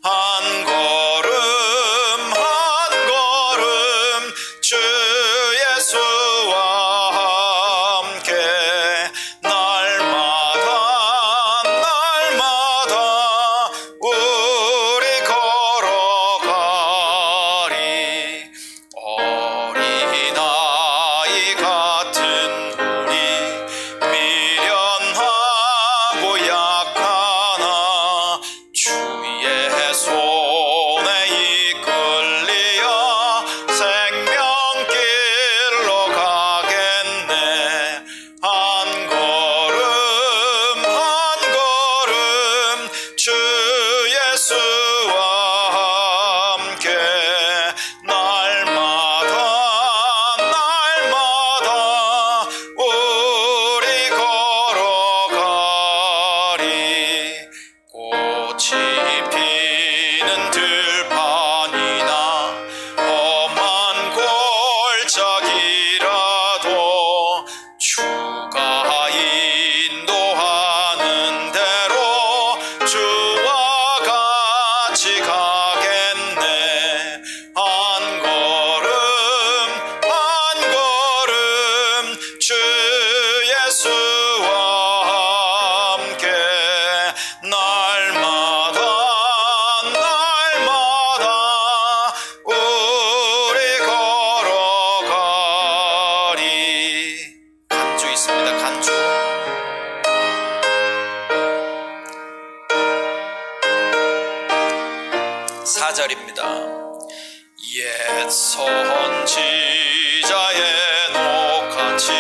한 걸음 한 걸음 주 예수와 함께 날마다 우리 걸어가리. 어린아이 같은 우리 미련하고 약하나 주의 손에 이끌리어 생명길로 가겠네. 한 걸음 한 걸음 주 예수와 함께 날마다 우리 걸어가리. 꽃이 피는 들판이나 험한 골짜기라도 주가 인도하는 대로 주와 같이 가겠네. 한 걸음 한 걸음 주 예수와 함께 날마다 우리 걸어가리. 간주 있습니다. 간주. 4절입니다. 옛 선지자의 녹같이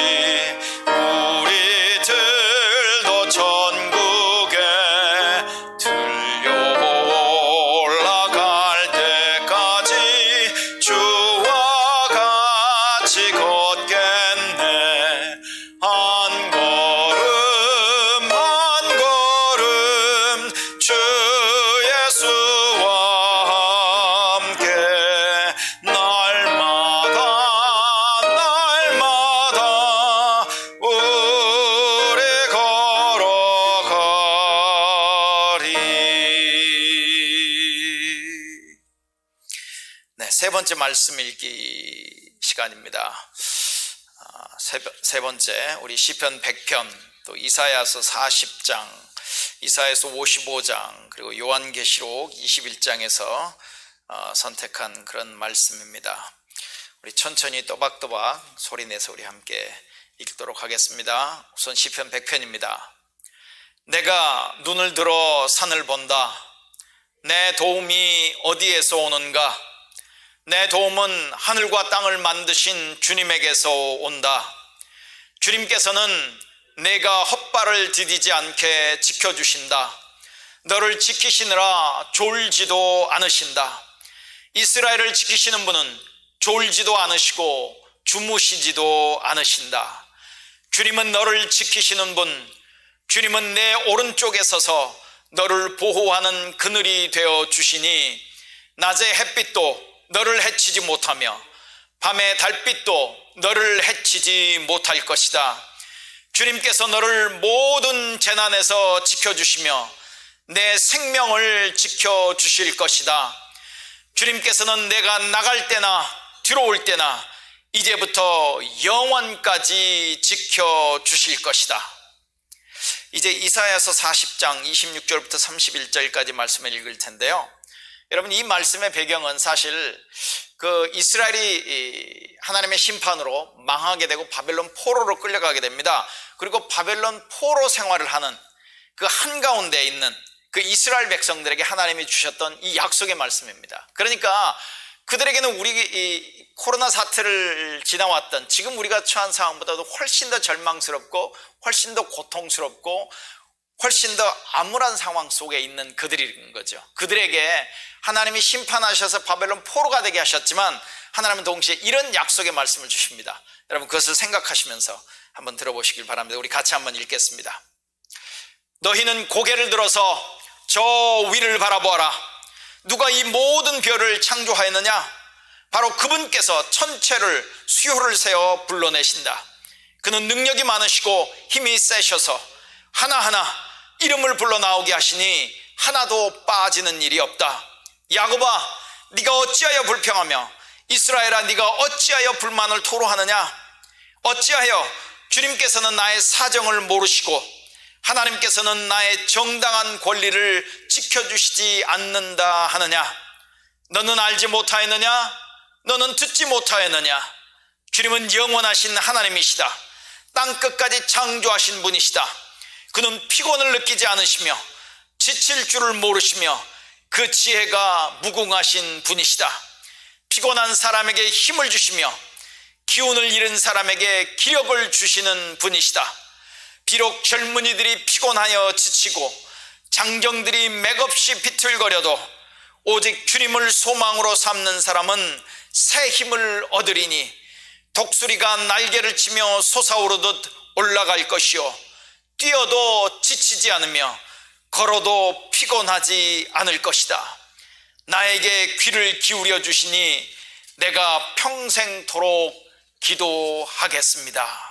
우리들도 전국에 들려 올라갈 때까지 주와 같이 걷겠네. 한 걸음 한 걸음 주 예수와 함께 날마다 우리 걸어가리. 세 번째 말씀 읽기 시간입니다. 세 번째, 우리 시편 100편, 또 이사야서 40장, 이사야서 55장, 그리고 요한계시록 21장에서 선택한 그런 말씀입니다. 우리 천천히 또박또박 소리내서 우리 함께 읽도록 하겠습니다. 우선 시편 100편입니다. 내가 눈을 들어 산을 본다. 내 도움이 어디에서 오는가? 내 도움은 하늘과 땅을 만드신 주님에게서 온다. 주님께서는 내가 헛발을 디디지 않게 지켜주신다. 너를 지키시느라 졸지도 않으신다. 이스라엘을 지키시는 분은 졸지도 않으시고 주무시지도 않으신다. 주님은 너를 지키시는 분, 주님은 내 오른쪽에 서서 너를 보호하는 그늘이 되어 주시니 낮의 햇빛도 너를 해치지 못하며 밤의 달빛도 너를 해치지 못할 것이다. 주님께서 너를 모든 재난에서 지켜주시며 내 생명을 지켜주실 것이다. 주님께서는 내가 나갈 때나 들어올 때나 이제부터 영원까지 지켜주실 것이다. 이제 이사야서 40장 26절부터 31절까지 말씀을 읽을 텐데요. 여러분, 이 말씀의 배경은 사실 그 이스라엘이 하나님의 심판으로 망하게 되고 바벨론 포로로 끌려가게 됩니다. 그리고 바벨론 포로 생활을 하는 그 한가운데 있는 그 이스라엘 백성들에게 하나님이 주셨던 이 약속의 말씀입니다. 그러니까 그들에게는 우리 이 코로나 사태를 지나왔던 지금 우리가 처한 상황보다도 훨씬 더 절망스럽고 훨씬 더 고통스럽고 훨씬 더 암울한 상황 속에 있는 그들인 거죠. 그들에게 하나님이 심판하셔서 바벨론 포로가 되게 하셨지만 하나님은 동시에 이런 약속의 말씀을 주십니다. 여러분, 그것을 생각하시면서 한번 들어보시길 바랍니다. 우리 같이 한번 읽겠습니다. 너희는 고개를 들어서 저 위를 바라보아라. 누가 이 모든 별을 창조하였느냐? 바로 그분께서 천체를 수효를 세어 불러내신다. 그는 능력이 많으시고 힘이 세셔서 하나하나 이름을 불러 나오게 하시니 하나도 빠지는 일이 없다. 야곱아, 네가 어찌하여 불평하며 이스라엘아, 네가 어찌하여 불만을 토로하느냐? 어찌하여 주님께서는 나의 사정을 모르시고 하나님께서는 나의 정당한 권리를 지켜주시지 않는다 하느냐? 너는 알지 못하였느냐? 너는 듣지 못하였느냐? 주님은 영원하신 하나님이시다. 땅끝까지 창조하신 분이시다. 그는 피곤을 느끼지 않으시며 지칠 줄을 모르시며 그 지혜가 무궁하신 분이시다. 피곤한 사람에게 힘을 주시며 기운을 잃은 사람에게 기력을 주시는 분이시다. 비록 젊은이들이 피곤하여 지치고 장정들이 맥없이 비틀거려도 오직 주님을 소망으로 삼는 사람은 새 힘을 얻으리니 독수리가 날개를 치며 솟아오르듯 올라갈 것이요 뛰어도 지치지 않으며 걸어도 피곤하지 않을 것이다. 나에게 귀를 기울여 주시니 내가 평생토록 기도하겠습니다.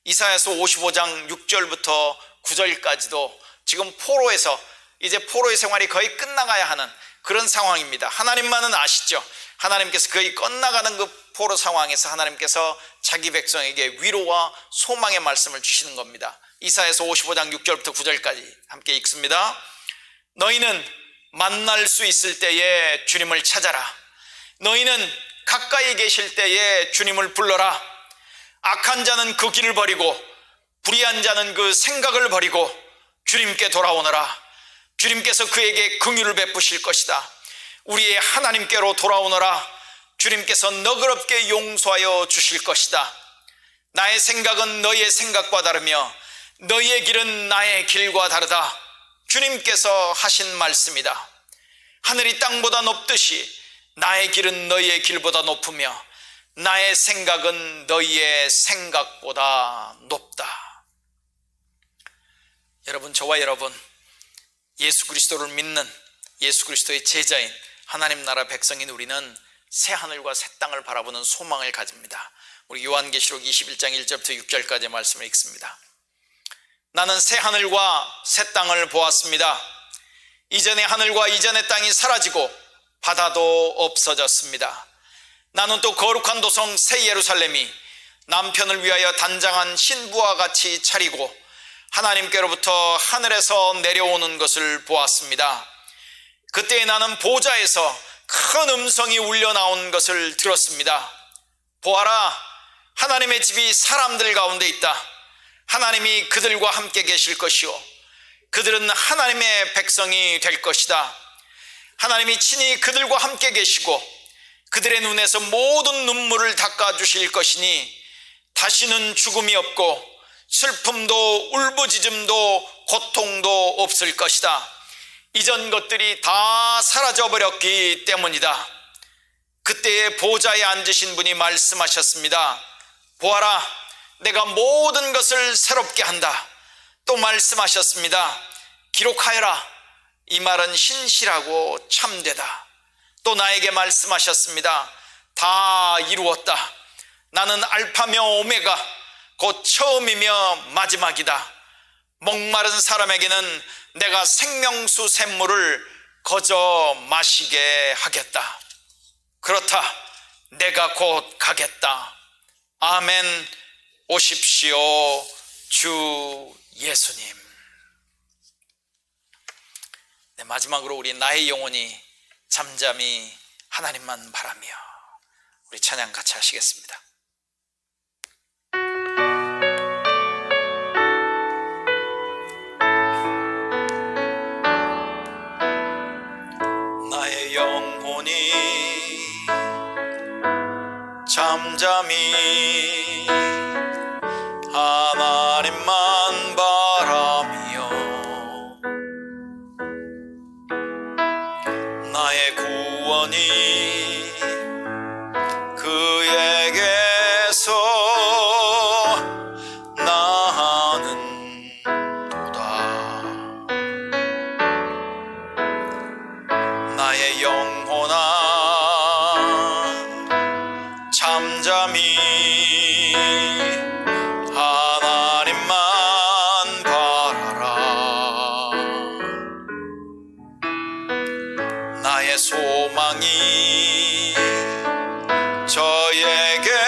이사야서 55장 6절부터 9절까지도 지금 포로에서 이제 포로의 생활이 거의 끝나가야 하는 그런 상황입니다. 하나님만은 아시죠? 하나님께서 거의 끝나가는 그 포로 상황에서 하나님께서 자기 백성에게 위로와 소망의 말씀을 주시는 겁니다. 이사야서 55장 6절부터 9절까지 함께 읽습니다. 너희는 만날 수 있을 때에 주님을 찾아라. 너희는 가까이 계실 때에 주님을 불러라. 악한 자는 그 길을 버리고 불의한 자는 그 생각을 버리고 주님께 돌아오너라. 주님께서 그에게 긍휼을 베푸실 것이다. 우리의 하나님께로 돌아오너라. 주님께서 너그럽게 용서하여 주실 것이다. 나의 생각은 너희의 생각과 다르며 너희의 길은 나의 길과 다르다. 주님께서 하신 말씀이다. 하늘이 땅보다 높듯이 나의 길은 너희의 길보다 높으며 나의 생각은 너희의 생각보다 높다. 여러분, 저와 여러분, 예수 그리스도를 믿는 예수 그리스도의 제자인 하나님 나라 백성인 우리는 새 하늘과 새 땅을 바라보는 소망을 가집니다. 우리 요한계시록 21장 1절부터 6절까지의 말씀을 읽습니다. 나는 새 하늘과 새 땅을 보았습니다. 이전의 하늘과 이전의 땅이 사라지고 바다도 없어졌습니다. 나는 또 거룩한 도성 새 예루살렘이 남편을 위하여 단장한 신부와 같이 차리고 하나님께로부터 하늘에서 내려오는 것을 보았습니다. 그때 나는 보좌에서 큰 음성이 울려 나온 것을 들었습니다. 보아라, 하나님의 집이 사람들 가운데 있다. 하나님이 그들과 함께 계실 것이요 그들은 하나님의 백성이 될 것이다. 하나님이 친히 그들과 함께 계시고 그들의 눈에서 모든 눈물을 닦아주실 것이니 다시는 죽음이 없고 슬픔도 울부짖음도 고통도 없을 것이다. 이전 것들이 다 사라져 버렸기 때문이다. 그때의 보좌에 앉으신 분이 말씀하셨습니다. 보아라, 내가 모든 것을 새롭게 한다. 또 말씀하셨습니다. 기록하여라. 이 말은 신실하고 참되다. 또 나에게 말씀하셨습니다. 다 이루었다. 나는 알파며 오메가, 곧 처음이며 마지막이다. 목마른 사람에게는 내가 생명수 샘물을 거저 마시게 하겠다. 그렇다. 내가 곧 가겠다. 아멘. 오십시오, 주 예수님. 네, 마지막으로 우리 나의 영혼이 잠잠히 하나님만 바라며 우리 찬양 같이 하시겠습니다. 나의 영혼이 잠잠히 하나님만 바라며 나의 구원이 그에게서 나는도다. 나의 영혼아 잠잠히 하나님만 바라라. 나의 소망이 저에게서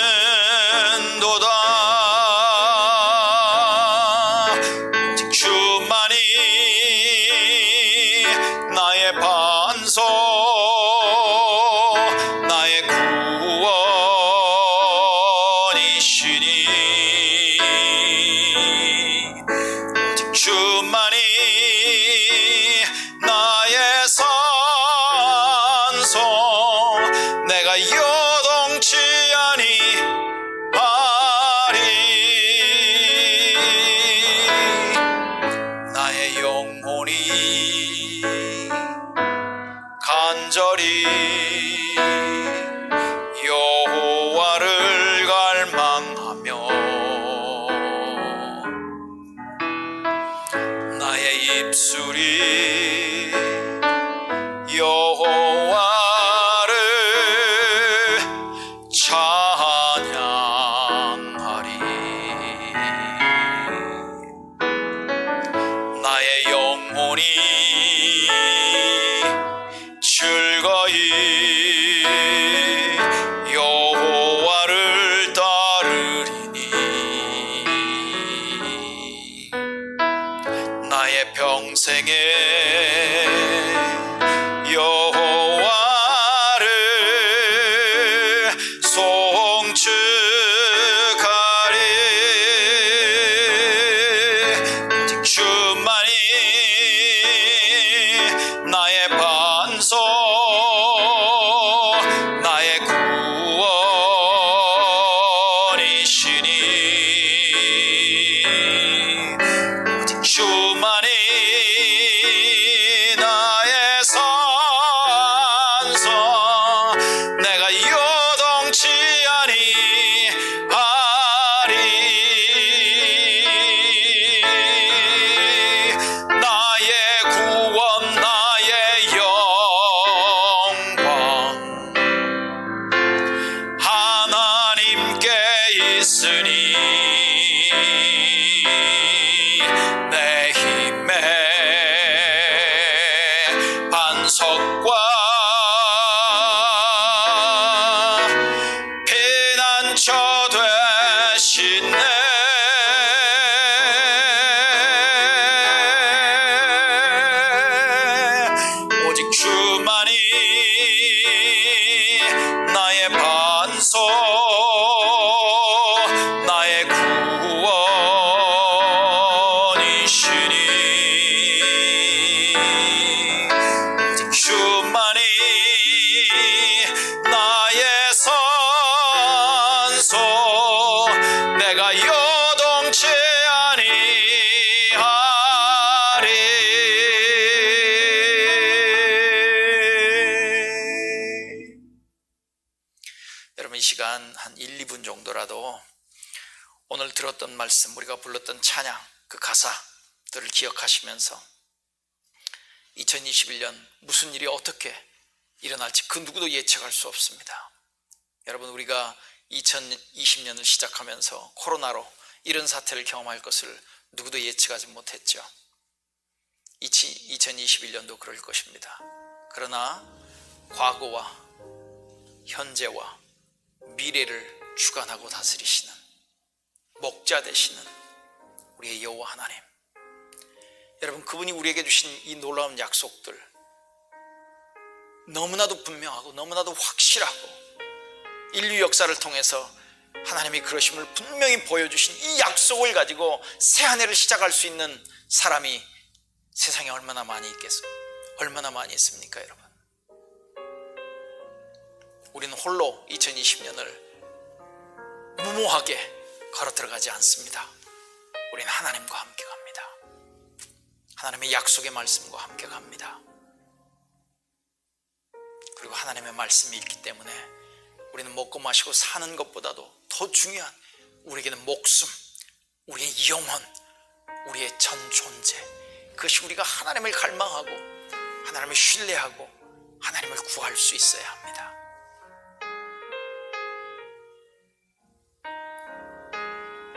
나는도다. 오직 주만이 나의 반석, 나의 구원이시니 오직 주만이 나의 산성, 내가 요동치 아니하리. 나의 영혼이 간절히 여호와를 갈망하며 나의 입술이 여호와를 찬양하리. 나의 영혼이 즐거이 여호와를 따르리니 나의 평생에 여호와를 송축하리. 오직 주만이 나의 반석, 나의 구원이시니 오직 주만이 들었던 말씀, 우리가 불렀던 찬양, 그 가사들을 기억하시면서 2021년 무슨 일이 어떻게 일어날지 그 누구도 예측할 수 없습니다. 여러분, 우리가 2020년을 시작하면서 코로나로 이런 사태를 경험할 것을 누구도 예측하지 못했죠. 2021년도 그럴 것입니다. 그러나 과거와 현재와 미래를 주관하고 다스리시는 목자 되시는 우리의 여호와 하나님, 여러분, 그분이 우리에게 주신 이 놀라운 약속들, 너무나도 분명하고 너무나도 확실하고 인류 역사를 통해서 하나님이 그러심을 분명히 보여주신 이 약속을 가지고 새 한 해를 시작할 수 있는 사람이 세상에 얼마나 많이 있겠어요? 얼마나 많이 있습니까, 여러분? 우리는 홀로 2020년을 무모하게 걸어 들어가지 않습니다. 우리는 하나님과 함께 갑니다. 하나님의 약속의 말씀과 함께 갑니다. 그리고 하나님의 말씀이 있기 때문에 우리는 먹고 마시고 사는 것보다도 더 중요한 우리에게는 목숨, 우리의 영혼, 우리의 전 존재, 그것이 우리가 하나님을 갈망하고 하나님을 신뢰하고 하나님을 구할 수 있어야 합니다.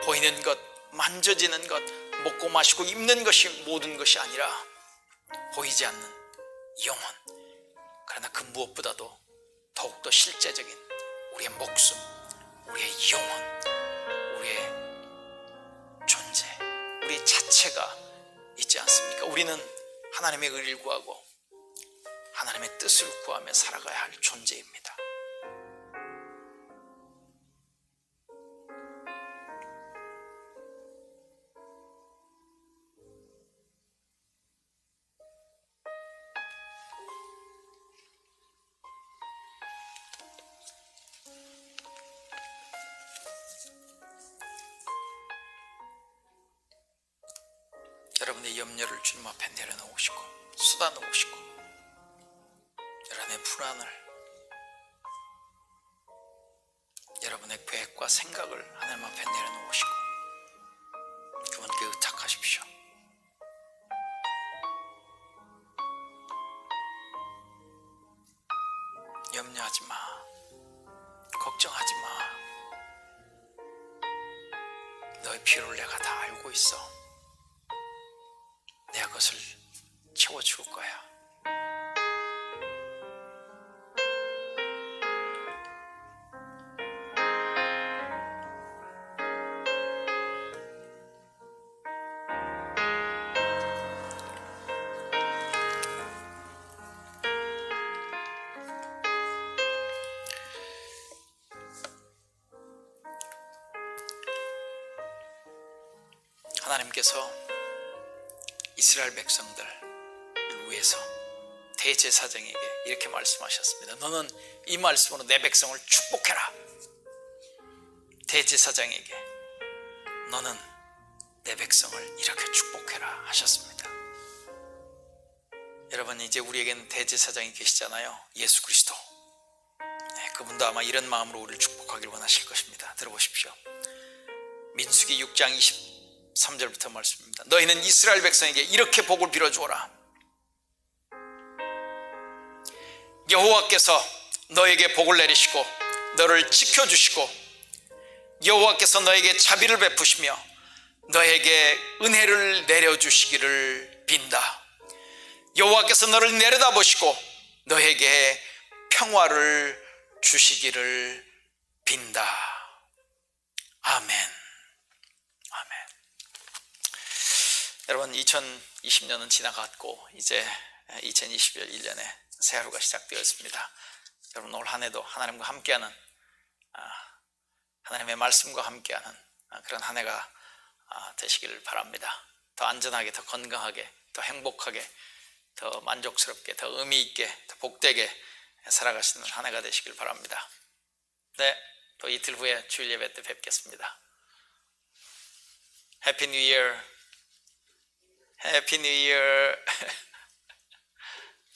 보이는 것, 만져지는 것, 먹고 마시고 입는 것이 모든 것이 아니라 보이지 않는 영혼, 그러나 그 무엇보다도 더욱더 실제적인 우리의 목숨, 우리의 영혼, 우리의 존재, 우리 자체가 있지 않습니까? 우리는 하나님의 의를 구하고 하나님의 뜻을 구하며 살아가야 할 존재입니다. 여러분의 염려를 주님 앞에 내려놓으시고 쏟아놓으시고 여러분의 불안을, 여러분의 계획과 생각을 하나님 앞에 내려놓으시고 그분께 의탁하십시오. 염려하지 마, 걱정하지 마. 너의 필요를 내가 다 알고 있어. 내가 그것을 채워줄 거야. 하나님께서 이스라엘 백성들을 위해서 대제사장에게 이렇게 말씀하셨습니다. 너는 이 말씀으로 내 백성을 축복해라. 대제사장에게 너는 내 백성을 이렇게 축복해라 하셨습니다. 여러분, 이제 우리에게는 대제사장이 계시잖아요. 예수 그리스도. 그분도 아마 이런 마음으로 우리를 축복하길 원하실 것입니다. 들어보십시오. 민수기 6장 23절부터 말씀입니다. 너희는 이스라엘 백성에게 이렇게 복을 빌어주어라. 여호와께서 너에게 복을 내리시고 너를 지켜주시고 여호와께서 너에게 자비를 베푸시며 너에게 은혜를 내려주시기를 빈다. 여호와께서 너를 내려다보시고 너에게 평화를 주시기를 빈다. 아멘. 여러분, 2020년은 지나갔고 이제 2021년에 새 하루가 시작되었습니다. 여러분, 올 한 해도 하나님과 함께하는, 하나님의 말씀과 함께하는 그런 한 해가 되시기를 바랍니다. 더 안전하게, 더 건강하게, 더 행복하게, 더 만족스럽게, 더 의미 있게, 더 복되게 살아가시는 한 해가 되시길 바랍니다. 네, 또 이틀 후에 주일 예배 때 뵙겠습니다. 해피 뉴 이어. Happy New Year.